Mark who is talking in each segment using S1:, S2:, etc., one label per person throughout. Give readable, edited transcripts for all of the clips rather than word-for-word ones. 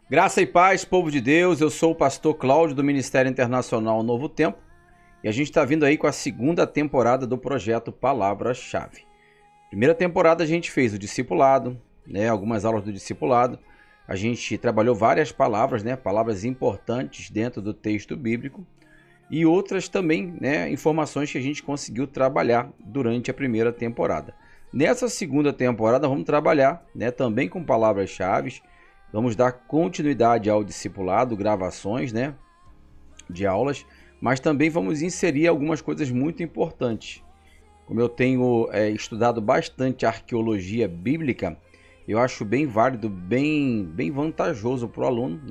S1: Graça e paz, povo de Deus, eu sou o pastor Cláudio do Ministério Internacional Novo Tempo e a gente está vindo aí com a segunda temporada do projeto Palavra-Chave. Primeira temporada a gente fez o discipulado, algumas aulas do discipulado, a gente trabalhou várias palavras, palavras importantes dentro do texto bíblico e outras também, informações que a gente conseguiu trabalhar durante a primeira temporada. Nessa segunda temporada vamos trabalhar também com palavras-chave. Vamos dar continuidade ao discipulado, gravações de aulas, mas também vamos inserir algumas coisas muito importantes. Como eu tenho estudado bastante arqueologia bíblica, eu acho bem válido, bem vantajoso para o aluno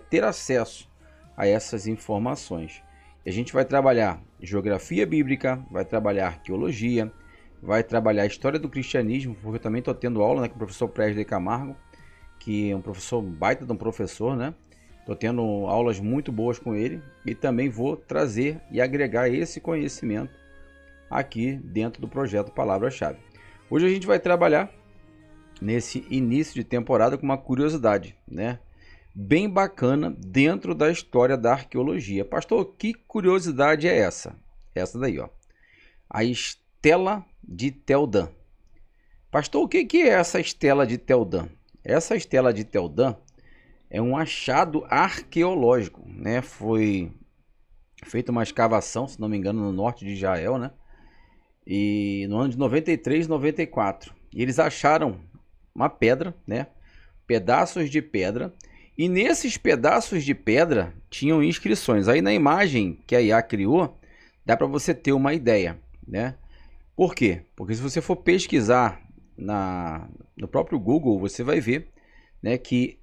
S1: ter acesso a essas informações. E a gente vai trabalhar geografia bíblica, vai trabalhar arqueologia, vai trabalhar história do cristianismo, porque eu também estou tendo aula com o professor Presley Camargo, que é um professor, baita de um professor, Estou tendo aulas muito boas com ele e também vou trazer e agregar esse conhecimento aqui dentro do projeto Palavra-Chave. Hoje a gente vai trabalhar nesse início de temporada com uma curiosidade, bem bacana dentro da história da arqueologia. Pastor, que curiosidade é essa? Essa daí, ó. A Estela de Tel Dan. Pastor, o que é essa Estela de Tel Dan? Essa Estela de Tel Dan é um achado arqueológico, Foi feita uma escavação, se não me engano, no norte de Israel, E no ano de 93, 94. E eles acharam uma pedra, Pedaços de pedra. E nesses pedaços de pedra tinham inscrições. Aí na imagem que a IA criou, dá para você ter uma ideia, Por quê? Porque se você for pesquisar no próprio Google, você vai ver que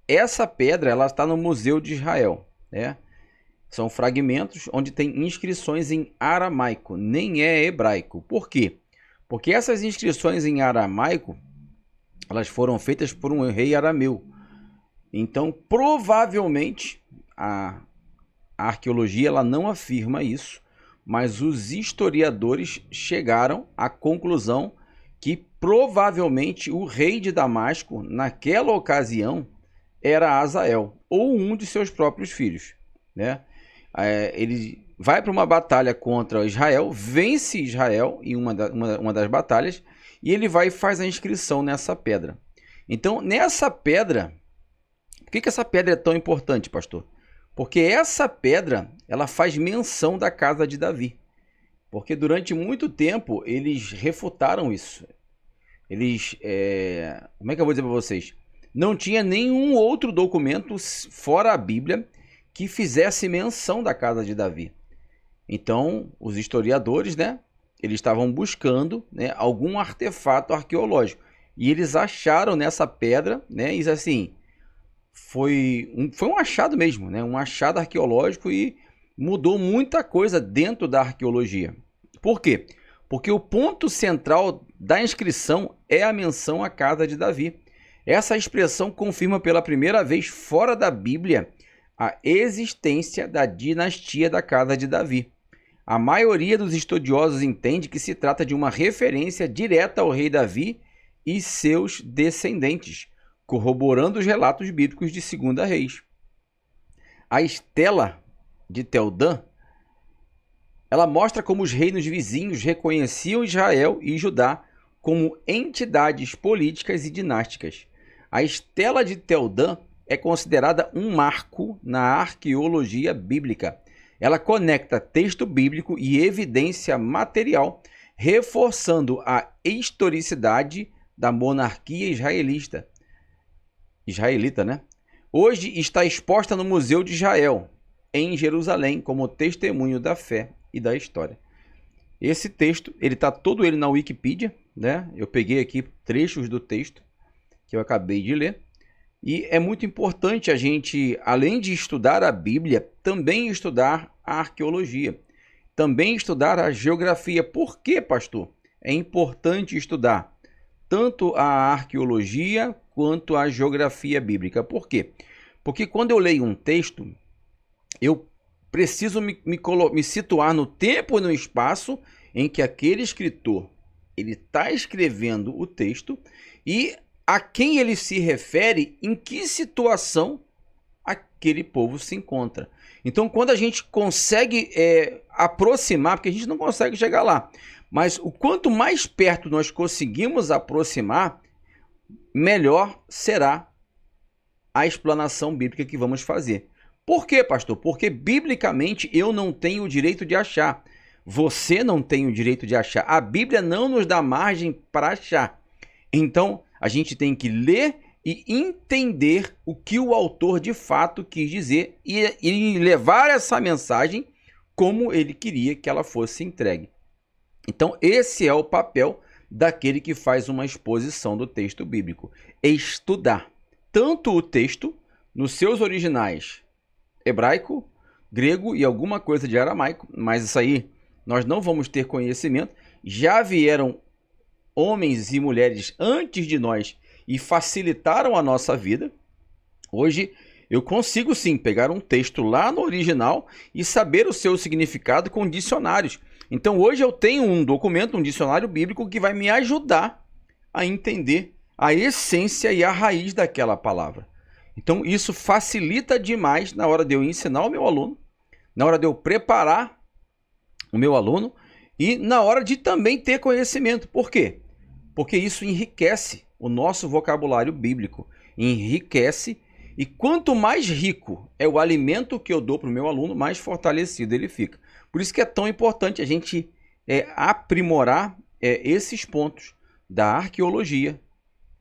S1: essa pedra ela está no Museu de Israel. São fragmentos onde tem inscrições em aramaico, nem é hebraico. Por quê? Porque essas inscrições em aramaico elas foram feitas por um rei arameu. Então, provavelmente, a arqueologia ela não afirma isso, mas os historiadores chegaram à conclusão que provavelmente o rei de Damasco, naquela ocasião, era Azael, ou um de seus próprios filhos. Ele vai para uma batalha contra Israel, vence Israel em uma das batalhas, e ele vai e faz a inscrição nessa pedra. Então, nessa pedra, por que essa pedra é tão importante, pastor? Porque essa pedra ela faz menção da casa de Davi. Porque durante muito tempo eles refutaram isso. Eles, como é que eu vou dizer para vocês? Não tinha nenhum outro documento fora a Bíblia que fizesse menção da casa de Davi. Então, os historiadores, eles estavam buscando, algum artefato arqueológico. E eles acharam nessa pedra, e assim, foi um achado mesmo, um achado arqueológico e mudou muita coisa dentro da arqueologia. Por quê? Porque o ponto central da inscrição é a menção à casa de Davi. Essa expressão confirma pela primeira vez fora da Bíblia a existência da dinastia da casa de Davi. A maioria dos estudiosos entende que se trata de uma referência direta ao rei Davi e seus descendentes, corroborando os relatos bíblicos de 2 Reis. A Estela de Tel Dan ela mostra como os reinos vizinhos reconheciam Israel e Judá como entidades políticas e dinásticas. A Estela de Tel Dan é considerada um marco na arqueologia bíblica. Ela conecta texto bíblico e evidência material, reforçando a historicidade da monarquia israelita. Hoje está exposta no Museu de Israel, em Jerusalém, como testemunho da fé e da história. Esse texto, ele está todo ele na Wikipedia, Eu peguei aqui trechos do texto que eu acabei de ler. E é muito importante a gente, além de estudar a Bíblia, também estudar a arqueologia, também estudar a geografia. Por que, pastor? É importante estudar tanto a arqueologia quanto a geografia bíblica. Por quê? Porque quando eu leio um texto, eu preciso me situar no tempo e no espaço em que aquele escritor ele está escrevendo o texto e a quem ele se refere, em que situação aquele povo se encontra. Então, quando a gente consegue aproximar, porque a gente não consegue chegar lá, mas o quanto mais perto nós conseguimos aproximar, melhor será a explanação bíblica que vamos fazer. Por quê, pastor? Porque biblicamente eu não tenho o direito de achar. Você não tem o direito de achar. A Bíblia não nos dá margem para achar. Então, a gente tem que ler e entender o que o autor de fato quis dizer e levar essa mensagem como ele queria que ela fosse entregue. Então, esse é o papel daquele que faz uma exposição do texto bíblico. Estudar tanto o texto nos seus originais hebraico, grego e alguma coisa de aramaico, mas isso aí nós não vamos ter conhecimento. Já vieram homens e mulheres antes de nós e facilitaram a nossa vida. Hoje eu consigo sim pegar um texto lá no original e saber o seu significado com dicionários. Então hoje eu tenho um documento, um dicionário bíblico que vai me ajudar a entender a essência e a raiz daquela palavra. Então isso facilita demais na hora de eu ensinar o meu aluno, na hora de eu preparar o meu aluno e na hora de também ter conhecimento. Por quê? Porque isso enriquece o nosso vocabulário bíblico, enriquece, e quanto mais rico é o alimento que eu dou para o meu aluno, mais fortalecido ele fica. Por isso que é tão importante a gente aprimorar esses pontos da arqueologia,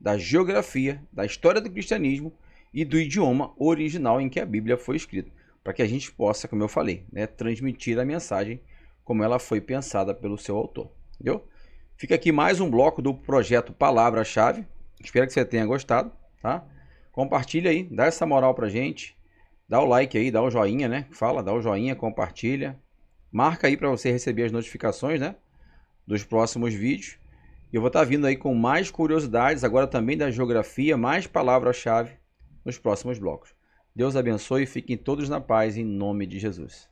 S1: da geografia, da história do cristianismo e do idioma original em que a Bíblia foi escrita, para que a gente possa, como eu falei, transmitir a mensagem como ela foi pensada pelo seu autor. Entendeu? Fica aqui mais um bloco do projeto Palavra-Chave. Espero que você tenha gostado, tá? Compartilha aí, dá essa moral pra gente. Dá o like aí, dá o joinha, né? Dá o joinha, compartilha. Marca aí para você receber as notificações, né? Dos próximos vídeos. E eu vou estar vindo aí com mais curiosidades, agora também da geografia, mais palavra-chave nos próximos blocos. Deus abençoe e fiquem todos na paz em nome de Jesus.